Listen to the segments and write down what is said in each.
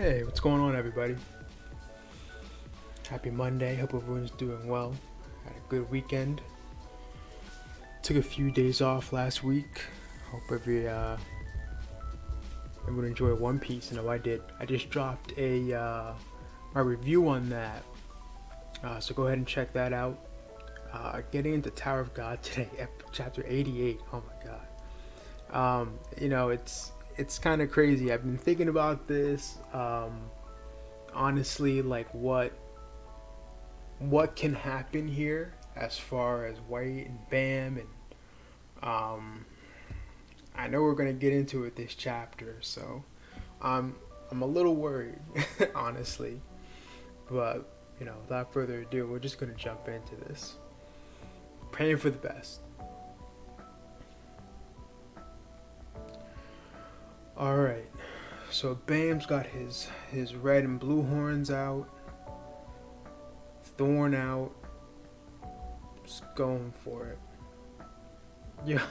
Hey, what's going on, everybody? Happy Monday. Hope everyone's doing well. Had a good weekend. Took a few days off last week. Hope everyone enjoyed One Piece. I know I did. I just dropped my review on that. So go ahead and check that out. Getting into Tower of God today, chapter 88. Oh my god. It's kind of crazy. I've been thinking about this. Honestly, like what can happen here as far as White and Bam, and I know we're gonna get into it this chapter, so I'm a little worried, honestly. But without further ado, we're just gonna jump into this, praying for the best. All right. So Bam's got his red and blue horns out, Thorn out, just going for it. Yeah.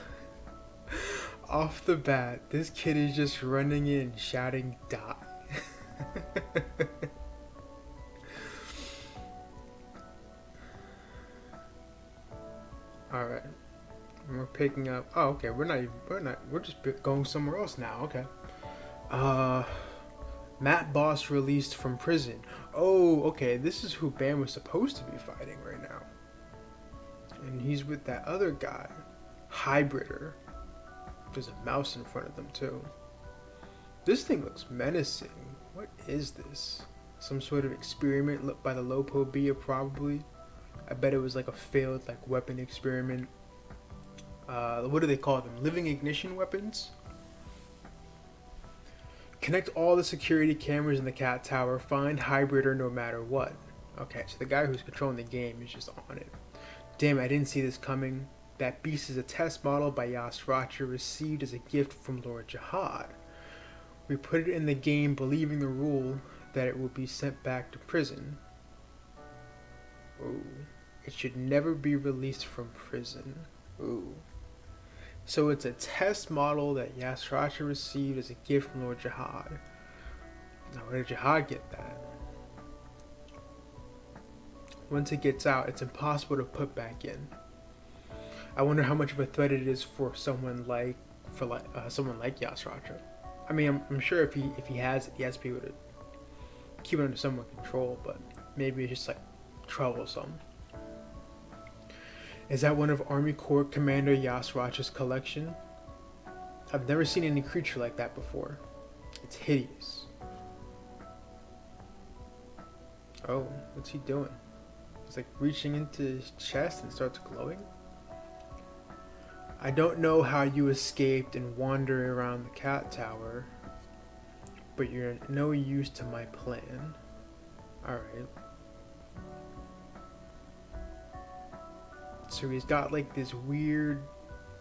Off the bat, this kid is just running in shouting die. All right. We're picking up. Oh, okay. We're just going somewhere else now. Okay. Matt Boss released from prison. Oh, okay, this is who Bam was supposed to be fighting right now. And he's with that other guy, Hybrider. There's a mouse in front of them too. This thing looks menacing. What is this? Some sort of experiment by the Lopobia, probably. I bet it was like a failed weapon experiment. What do they call them? Living ignition weapons? Connect all the security cameras in the Cat Tower. Find Hybrider no matter what. Okay, so the guy who's controlling the game is just on it. Damn, I didn't see this coming. That beast is a test model by Yasracha, received as a gift from Lord Jihad. We put it in the game believing the rule that it will be sent back to prison. Ooh. It should never be released from prison. Ooh. So it's a test model that Yasracha received as a gift from Lord Jihad. Now, where did Jihad get that? Once it gets out, it's impossible to put back in. I wonder how much of a threat it is for someone like Yasracha. I mean, I'm sure if he has it, he has to be able to keep it under somewhat control, but maybe it's just troublesome. Is that one of Army Corps Commander Yasracha's collection? I've never seen any creature like that before. It's hideous. Oh, what's he doing? He's reaching into his chest and starts glowing? I don't know how you escaped and wandered around the Cat Tower, but you're no use to my plan. Alright. So he's got this weird.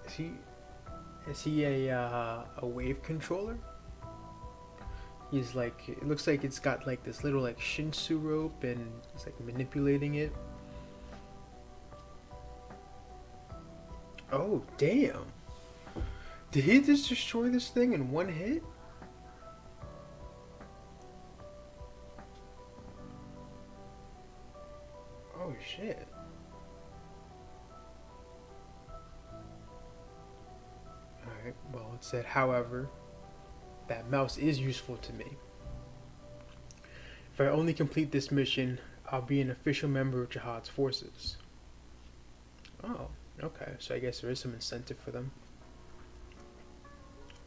Is he a wave controller? He's it looks like it's got this little Shinsu rope, and it's manipulating it. Oh damn! Did he just destroy this thing in one hit? Oh shit! Alright, well, it said, however, that mouse is useful to me. If I only complete this mission, I'll be an official member of Jihad's forces. Oh, okay, so I guess there is some incentive for them.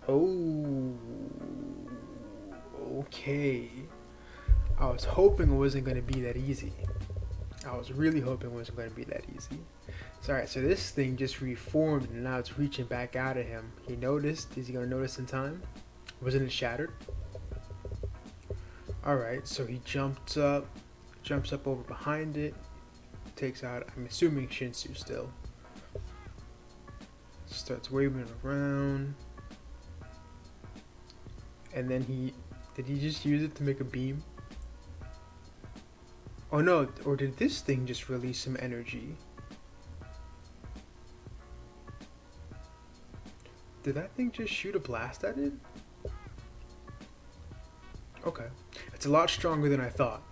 Oh, okay. I was hoping it wasn't going to be that easy. I was really hoping it wasn't going to be that easy. Alright, so this thing just reformed and now it's reaching back out at him. He noticed. Is he going to notice in time? Wasn't it shattered? Alright, so he jumps up over behind it, takes out, I'm assuming Shinsu still. Starts waving it around. And then did he just use it to make a beam? Oh no, or did this thing just release some energy? Did that thing just shoot a blast at it? Okay. It's a lot stronger than I thought.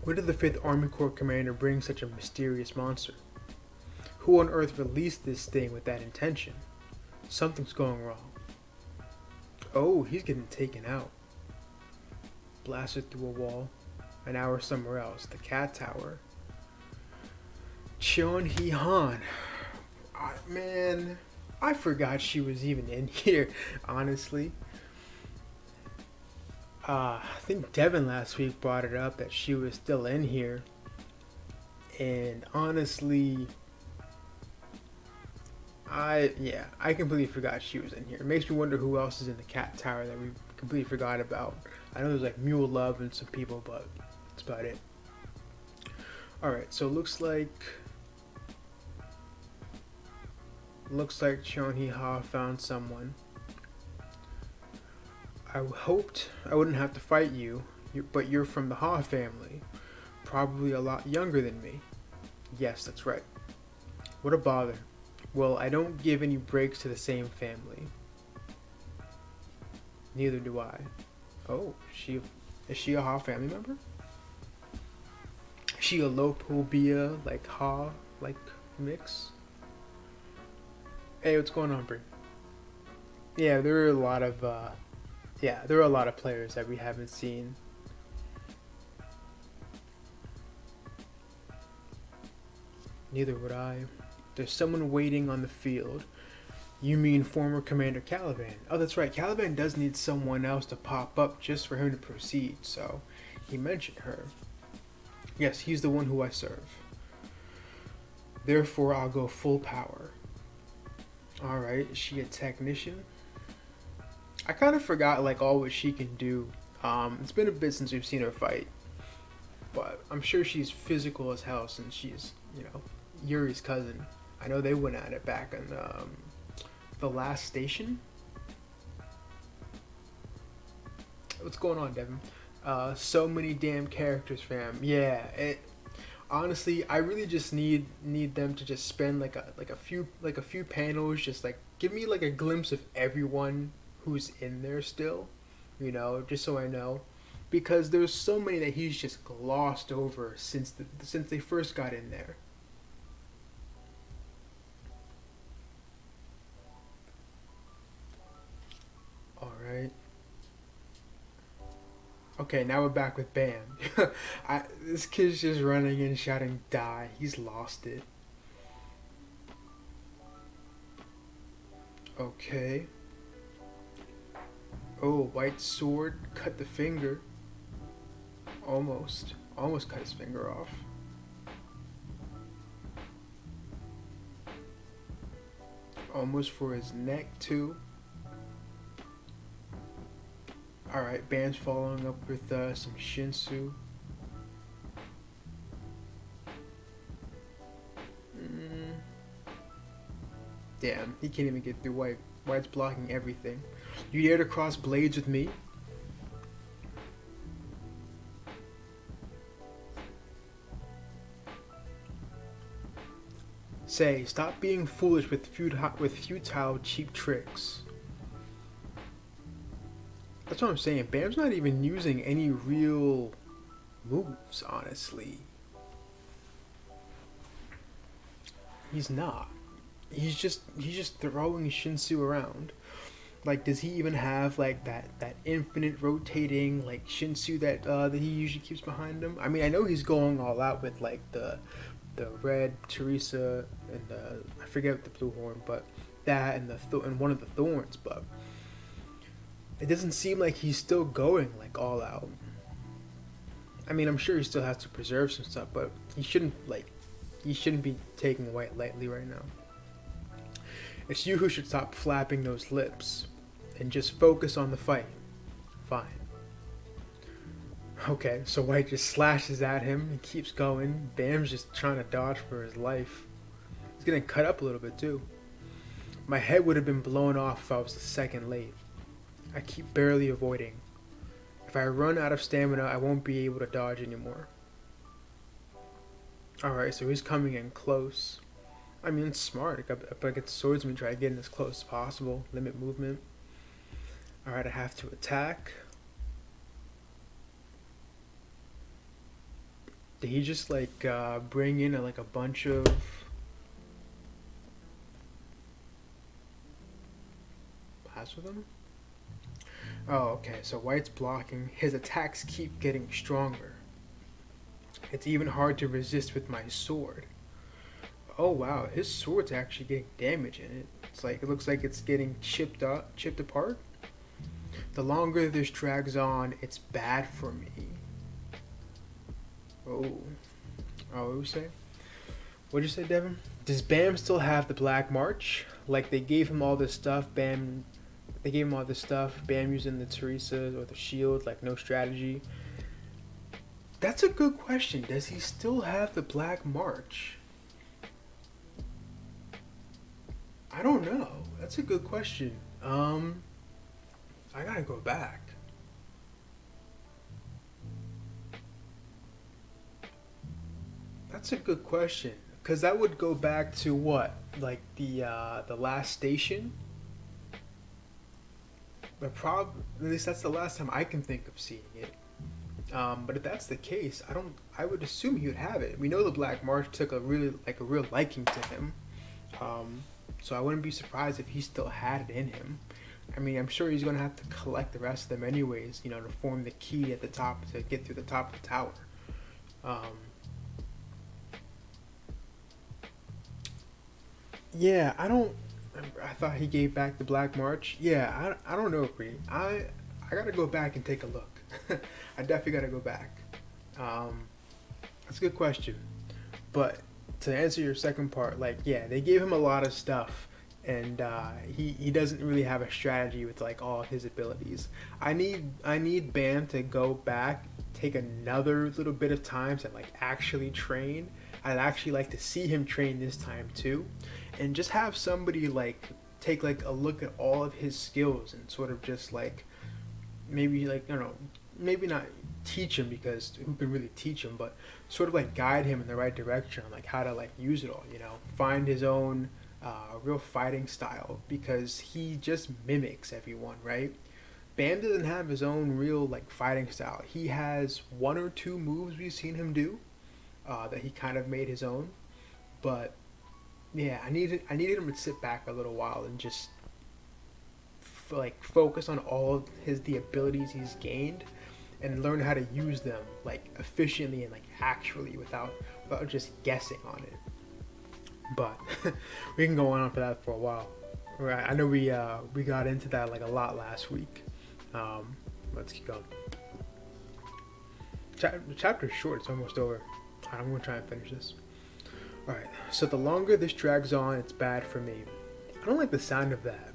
Where did the 5th Army Corps commander bring such a mysterious monster? Who on earth released this thing with that intention? Something's going wrong. Oh, he's getting taken out. Blasted through a wall. An hour somewhere else. The cat tower. Cheon Hee Han. Man, I forgot she was even in here, honestly. I think Devin last week brought it up that she was still in here. And honestly, I completely forgot she was in here. It makes me wonder who else is in the cat tower that we completely forgot about. I know there's like Mule Love and some people, but that's about it. Alright, so looks like Cheon Hee Ha found someone. I hoped I wouldn't have to fight you, but you're from the Ha family. Probably a lot younger than me. Yes, that's right. What a bother. Well, I don't give any breaks to the same family. Neither do I. Oh, is she a Ha family member? Is she a Lopobia, like Ha, like mix? Hey, what's going on, Bree? Yeah, there are a lot of players that we haven't seen. Neither would I. There's someone waiting on the field. You mean former Commander Caliban? Oh, that's right. Caliban does need someone else to pop up just for him to proceed, so he mentioned her. Yes, he's the one who I serve. Therefore, I'll go full power. Alright, is she a technician? I kind of forgot like all what she can do. It's been a bit since we've seen her fight. But I'm sure she's physical as hell since she's, Yuri's cousin. I know they went at it back in the last station. What's going on, Devin? So many damn characters, fam. Yeah, honestly, I really just need them to just spend like a few panels, just like give me like a glimpse of everyone who's in there still, just so I know, because there's so many that he's just glossed over since they first got in there. All right. Okay, now we're back with Bam. This kid's just running and shouting "die." He's lost it. Okay. Oh, white sword cut the finger. Almost cut his finger off. Almost for his neck too. Alright, Bam's following up with some Shinsu. Damn, he can't even get through White. White's blocking everything. You dare to cross blades with me? Say, stop being foolish with futile, cheap tricks. That's what I'm saying. Bam's not even using any real moves, honestly. He's not. He's just throwing Shinsu around. Like, does he even have like that infinite rotating like Shinsu that he usually keeps behind him? I mean, I know he's going all out with like the red Teresa and I forget the blue horn, but that and and one of the thorns, but it doesn't seem like he's still going like all out. I mean, I'm sure he still has to preserve some stuff, but he shouldn't be taking White lightly right now. It's you who should stop flapping those lips and just focus on the fight. Fine. Okay, so White just slashes at him and keeps going. Bam's just trying to dodge for his life. He's getting cut up a little bit too. My head would have been blown off if I was a second late. I keep barely avoiding. If I run out of stamina, I won't be able to dodge anymore. Alright, so he's coming in close. I mean, it's smart. If I get the swordsman, try to get in as close as possible. Limit movement. Alright, I have to attack. Did he just like bring in like a bunch of pass with him? Oh, okay. So White's blocking. His attacks keep getting stronger. It's even hard to resist with my sword. Oh wow, his sword's actually getting damage in it. It's like it looks like it's getting chipped apart. The longer this drags on, it's bad for me. Oh, what you say? What'd you say, Devin? Does Bam still have the Black March? Like they gave him all this stuff. Bam, they gave him all this stuff. Bam using the Teresa or the shield, like no strategy. That's a good question. Does he still have the Black March? I don't know. That's a good question. I gotta go back. That's a good question. Cause that would go back to what? Like the last station? At least that's the last time I can think of seeing it. But if that's the case, I would assume he would have it. We know the Black March took a real liking to him. So I wouldn't be surprised if he still had it in him. I mean, I'm sure he's going to have to collect the rest of them anyways, to form the key at the top to get through the top of the tower. Yeah, I thought he gave back the Black March. Yeah, I don't know, Bree. I gotta go back and take a look. I definitely gotta go back. That's a good question. But to answer your second part, like, yeah, they gave him a lot of stuff, and he doesn't really have a strategy with like all of his abilities. I need Bam to go back, take another little bit of time to like actually train. I'd actually like to see him train this time too, and just have somebody like take like a look at all of his skills and sort of just like maybe like maybe not teach him, because who can really teach him, but sort of like guide him in the right direction on like how to like use it all, find his own real fighting style, because he just mimics everyone, right? Bam doesn't have his own real like fighting style. He has one or two moves we've seen him do that he kind of made his own, but yeah, I needed him to sit back a little while and just like focus on all of the abilities he's gained and learn how to use them like efficiently and like actually without just guessing on it. But we can go on for that for a while. Right, I know we got into that like a lot last week. Let's keep going. The chapter's short, it's almost over. I'm gonna try and finish this. Alright, so the longer this drags on, it's bad for me. I don't like the sound of that.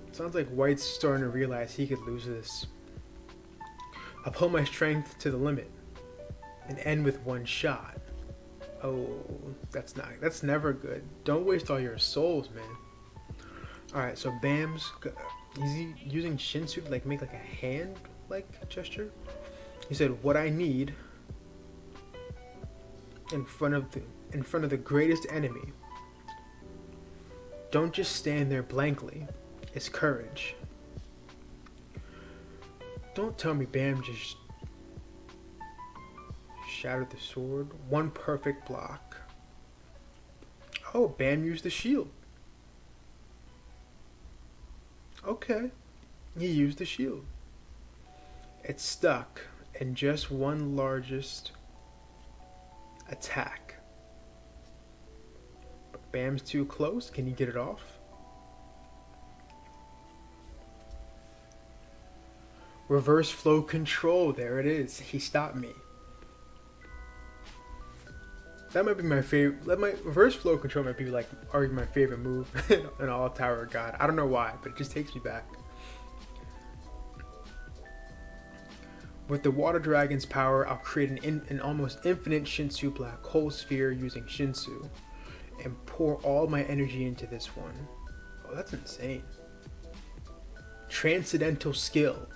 It sounds like White's starting to realize he could lose this. I'll pull my strength to the limit and end with one shot. Oh, that's never good. Don't waste all your souls, man. Alright, so Bam's he's using Shinsu to like make like a hand like gesture. He said, "What I need in front of the greatest enemy. Don't just stand there blankly. It's courage." Don't tell me Bam just shattered the sword. One perfect block. Oh, Bam used the shield. Okay, he used the shield. It's stuck in just one largest attack. But Bam's too close. Can you get it off? Reverse flow control. There it is. He stopped me. That might be my favorite. Reverse flow control might be like arguably my favorite move in all Tower of God. I don't know why, but it just takes me back. With the Water Dragon's power, I'll create an almost infinite Shinsu black hole sphere using Shinsu, and pour all my energy into this one. Oh, that's insane. Transcendental skill.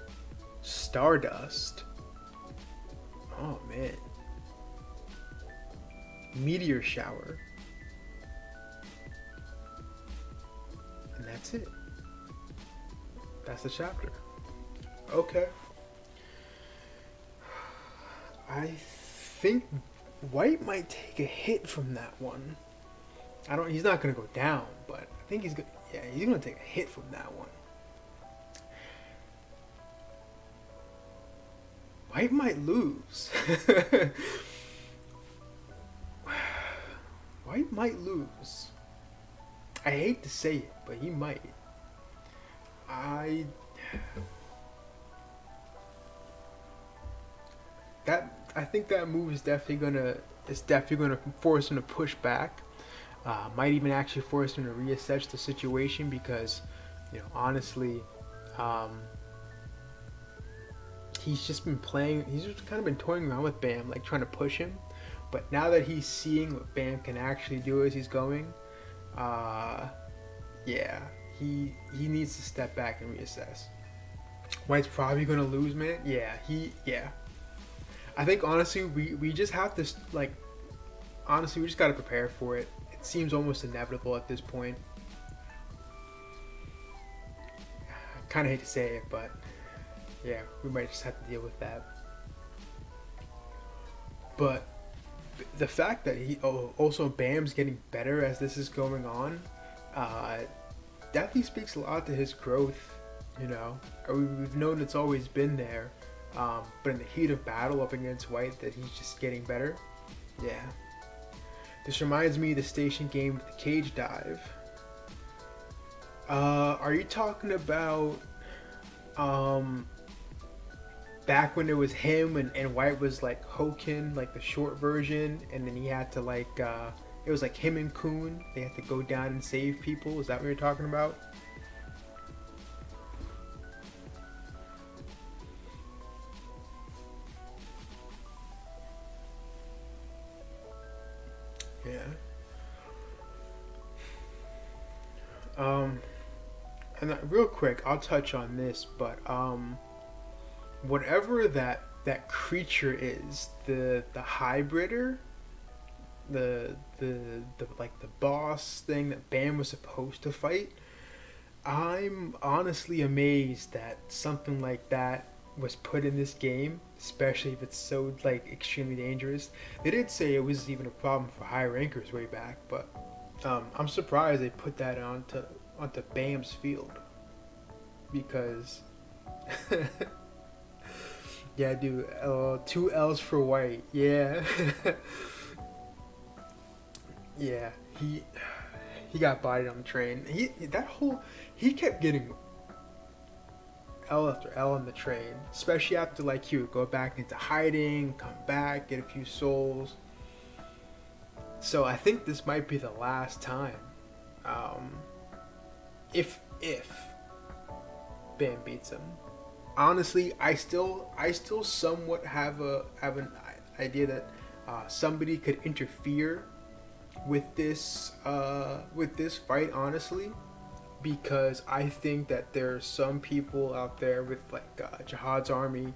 Stardust. Oh man. Meteor shower. And that's it. That's the chapter. Okay. I think White might take a hit from that one. He's not gonna go down, but I think he's gonna. Yeah, he's gonna take a hit from that one. White might lose. White might lose. I hate to say it, but he might. I think that move is definitely gonna force him to push back. Might even actually force him to reassess the situation because, honestly, he's just kind of been toying around with Bam, like trying to push him. But now that he's seeing what Bam can actually do as he's going, yeah, he needs to step back and reassess. White's probably gonna lose, man. Yeah. I think honestly, we just have to we just gotta prepare for it. It seems almost inevitable at this point. I kind of hate to say it, but yeah, we might just have to deal with that. But the fact that also Bam's getting better as this is going on, definitely speaks a lot to his growth. We've known it's always been there, but in the heat of battle up against White, that he's just getting better. Yeah. This reminds me of the station game with the cage dive. Are you talking about back when it was him and White was like Hoken, like the short version, and then he had to it was like him and Kun, they had to go down and save people? Is that what you're talking about? Yeah. And real quick, I'll touch on this, but whatever that creature is, the hybrider, the boss thing that Bam was supposed to fight, I'm honestly amazed that something like that was put in this game, especially if it's so extremely dangerous. They did say it was even a problem for high rankers way back, but I'm surprised they put that onto Bam's field, because yeah, dude, 2 L's for White. Yeah. Yeah, he got bodied on the train. He kept getting L after L on the train, especially after he would go back into hiding, come back, get a few souls. So I think this might be the last time, if Bam beats him. Honestly, I still somewhat have an idea that somebody could interfere with this fight, honestly, because I think that there are some people out there with Jihad's army.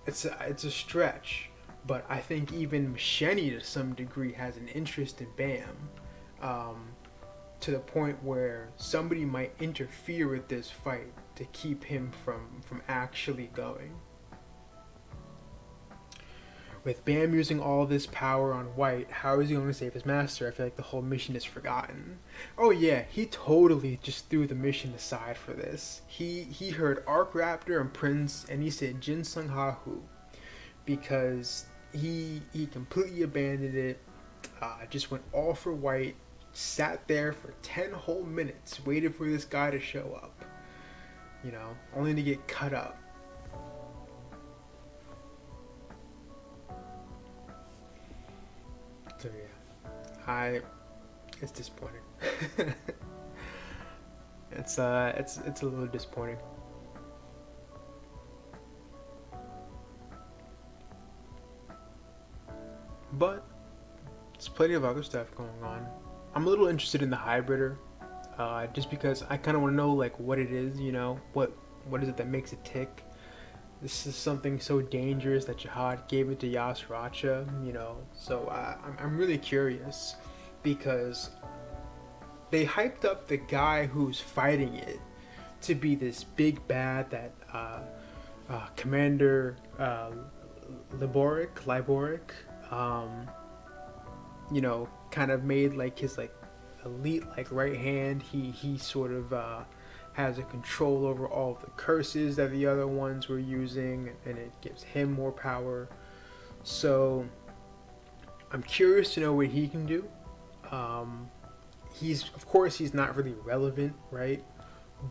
It's a stretch, but I think even Masheni to some degree has an interest in Bam, to the point where somebody might interfere with this fight to keep him from actually going. With Bam using all this power on White, how is he going to save his master? I feel like the whole mission is forgotten. Oh yeah, he totally just threw the mission aside for this. He heard Arc Raptor and Prince, and he said Jin Sung Hahu, because he completely abandoned it. Just went all for White. Sat there for 10 whole minutes, waited for this guy to show up. Only to get cut up. So yeah, it's disappointing. It's a little disappointing. But there's plenty of other stuff going on. I'm a little interested in the hybrider, just because I kind of want to know what it is. What is it that makes it tick? This is something so dangerous that Jihad gave it to Yasiracha, So I'm really curious, because they hyped up the guy who's fighting it to be this big bad that Commander Liboric, kind of made like his like elite like right hand. He sort of has a control over all of the curses that the other ones were using, and it gives him more power. So I'm curious to know what he can do. He's of course he's not really relevant, right?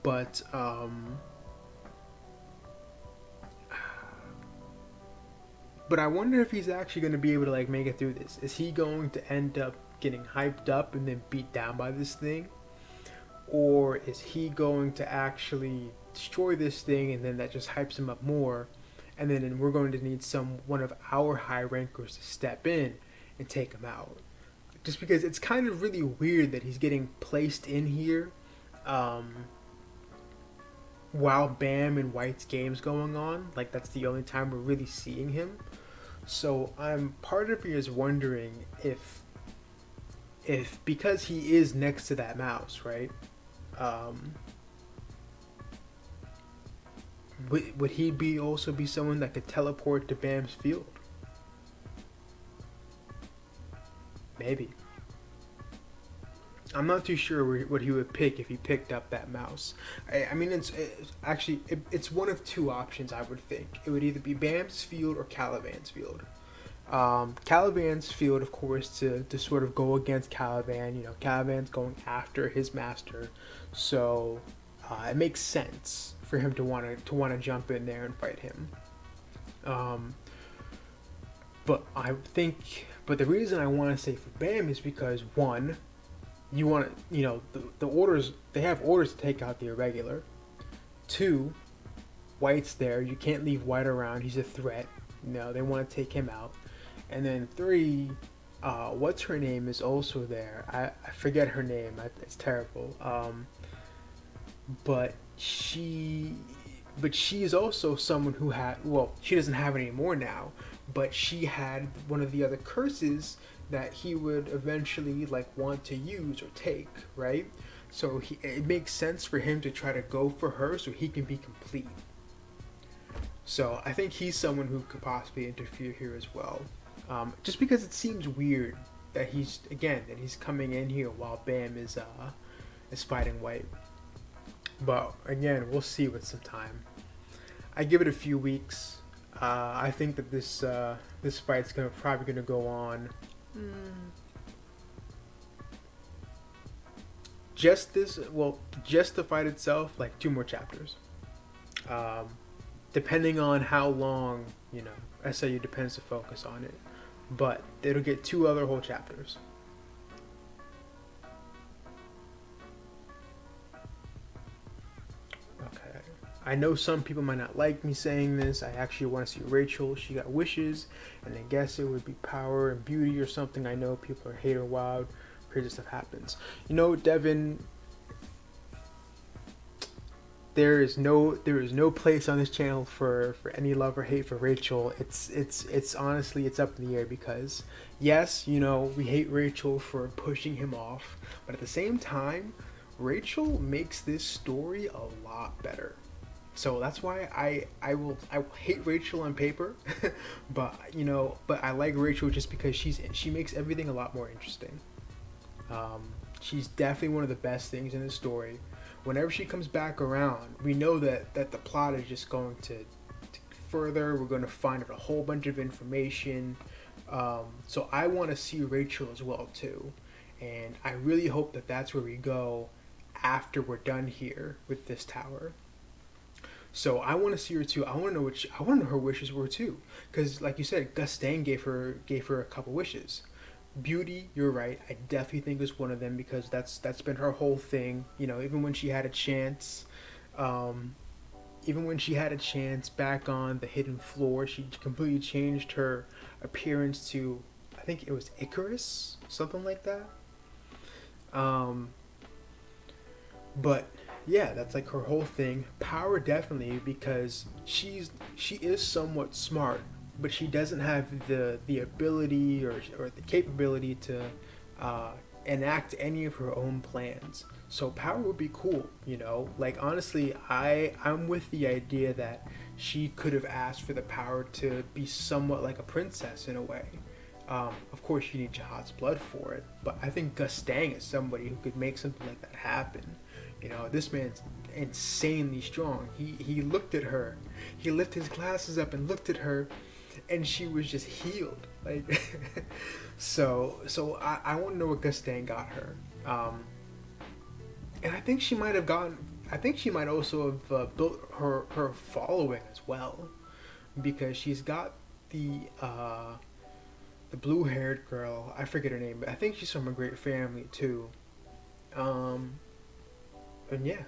But I wonder if he's actually going to be able to like make it through this. Is he going to end up getting hyped up and then beat down by this thing, or is he going to actually destroy this thing and then that just hypes him up more, and then we're going to need one of our high rankers to step in and take him out? Just because it's kind of really weird that he's getting placed in here while Bam and White's game's going on. Like, that's the only time we're really seeing him. So part of me is wondering if because he is next to that mouse, right? Would he also be someone that could teleport to Bam's field? Maybe. I'm not too sure what he would pick if he picked up that mouse. I mean, it's one of two options, I would think. It would either be Bam's field or Caliban's field. Caliban's field, of course, to sort of go against Caliban. Caliban's going after his master, so it makes sense for him to want to jump in there and fight him. But the reason I want to say for Bam is because, one, you want to, the orders, they have orders to take out the irregular. Two, White's there. You can't leave White around. He's a threat. They want to take him out. And then three, what's her name is also there. I forget her name. It's terrible. But she is also someone who she doesn't have it anymore now, but she had one of the other curses that he would eventually want to use or take, right? So it makes sense for him to try to go for her so he can be complete. So I think he's someone who could possibly interfere here as well. Just because it seems weird that he's coming in here while Bam is fighting White. But again, we'll see with some time. I give it a few weeks. I think that this fight's probably gonna go on. Just the fight itself, 2 more chapters. Depending on how long, SIU depends to focus on it. But it'll get 2 other whole chapters. Okay. I know some people might not like me saying this. I actually want to see Rachel. She got wishes, and I guess it would be power and beauty or something. I know people are hater wild. Crazy stuff happens. Devin, there is no place on this channel for any love or hate for Rachel. It's honestly, it's up in the air because yes, we hate Rachel for pushing him off, but at the same time, Rachel makes this story a lot better. So that's why I will hate Rachel on paper, but I like Rachel just because she makes everything a lot more interesting. She's definitely one of the best things in the story. Whenever she comes back around, we know that the plot is just going to further. We're going to find out a whole bunch of information. So I want to see Rachel as well too, and I really hope that that's where we go after we're done here with this tower. So I want to see her too. I want to know her wishes were too, because like you said, Gustain gave her a couple wishes. Beauty, you're right. I definitely think is one of them because that's been her whole thing. Even when she had a chance, back on the hidden floor, she completely changed her appearance to, I think it was Icarus, something like that. But yeah, that's her whole thing. Power, definitely, because she is somewhat smart, but she doesn't have the ability or the capability to enact any of her own plans. So power would be cool, you know. Like honestly, I'm with the idea that she could have asked for the power to be somewhat like a princess in a way. Of course, you need Jihad's blood for it, but I think Gustang is somebody who could make something like that happen. You know, this man's insanely strong. He looked at her, he lifted his glasses up and looked at her, and she was just healed. Like, so I want to know what Gustang got her. And I think she might have gotten. I think she might also have built her following as well, because she's got the blue-haired girl. I forget her name, but I think she's from a great family too. And yeah,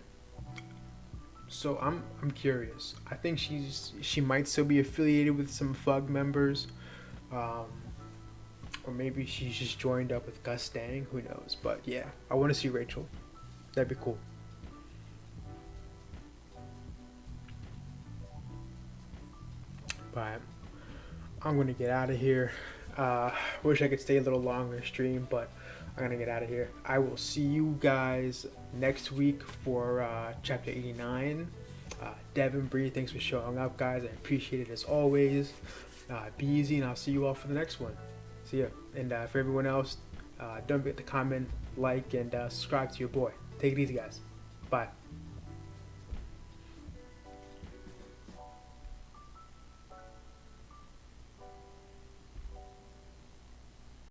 so I'm curious. I think she might still be affiliated with some Fug members, um, or maybe she's just joined up with Gustang. Who knows? But yeah, I want to see Rachel. That'd be cool. But I'm gonna get out of here. Wish I could stay a little longer stream, but I'm gonna get out of here. I will see you guys next week for chapter 89. Devin, Bree, thanks for showing up, guys. I appreciate it as always. Be easy, and I'll see you all for the next one. See ya. And for everyone else, don't forget to comment, like, and subscribe to your boy. Take it easy, guys. Bye.